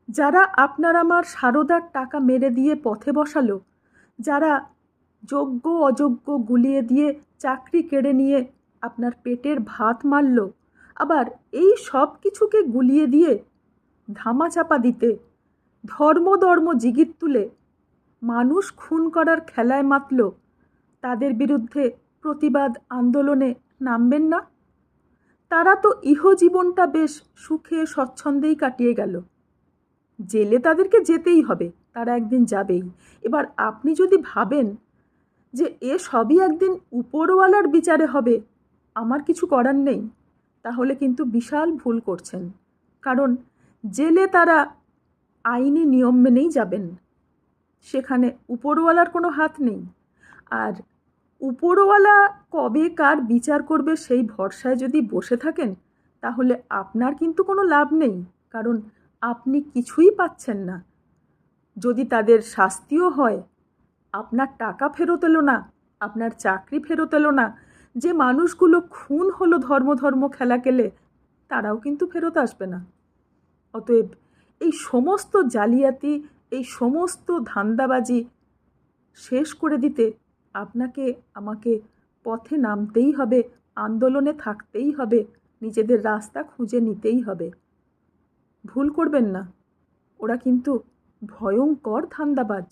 যারা আপনার আমার সারদার টাকা মেরে দিয়ে পথে বসালো, যারা যোগ্য অযোগ্য গুলিয়ে দিয়ে চাকরি কেড়ে নিয়ে আপনার পেটের ভাত মারল, আবার এই সব কিছুকে গুলিয়ে দিয়ে ধামাচাপা দিতে ধর্ম জিগির তুলে মানুষ খুন করার খেলায় মাতল, তাদের বিরুদ্ধে প্রতিবাদ আন্দোলনে নামবেন না? তারা তো ইহজীবনটা বেশ সুখে স্বচ্ছন্দেই কাটিয়ে গেল। জেলে তাদেরকে যেতেই হবে, তারা একদিন যাবেই। এবার আপনি যদি ভাবেন যে এ সবই একদিন উপরওয়ালার বিচারে হবে, আমার কিছু করার নেই, তাহলে কিন্তু বিশাল ভুল করছেন। কারণ জেলে তারা আইনি নিয়ম মেনেই যাবেন, সেখানে উপরওয়ালার কোনো হাত নেই। আর উপরওয়ালা কবে কার বিচার করবে সেই ভরসায় যদি বসে থাকেন, তাহলে আপনার কিন্তু কোনো লাভ নেই, কারণ আপনি কিছুই পাচ্ছেন না। যদি তাদের শাস্তিও হয়, আপনার টাকা ফেরত এলো না, আপনার চাকরি ফেরত এলো না, যে মানুষগুলো খুন হলো ধর্ম খেলা খেলে, তারাও কিন্তু ফেরত আসবে না। অতএব এই সমস্ত জালিয়াতি, এই সমস্ত ধান্দাবাজি শেষ করে দিতে আপনাকে আমাকে পথে নামতেই হবে, আন্দোলনে থাকতেই হবে, নিজেদের রাস্তা খুঁজে নিতেই হবে। ভুল করবেন না, ওরা কিন্তু ভয়ঙ্কর ধান্দাবাজ।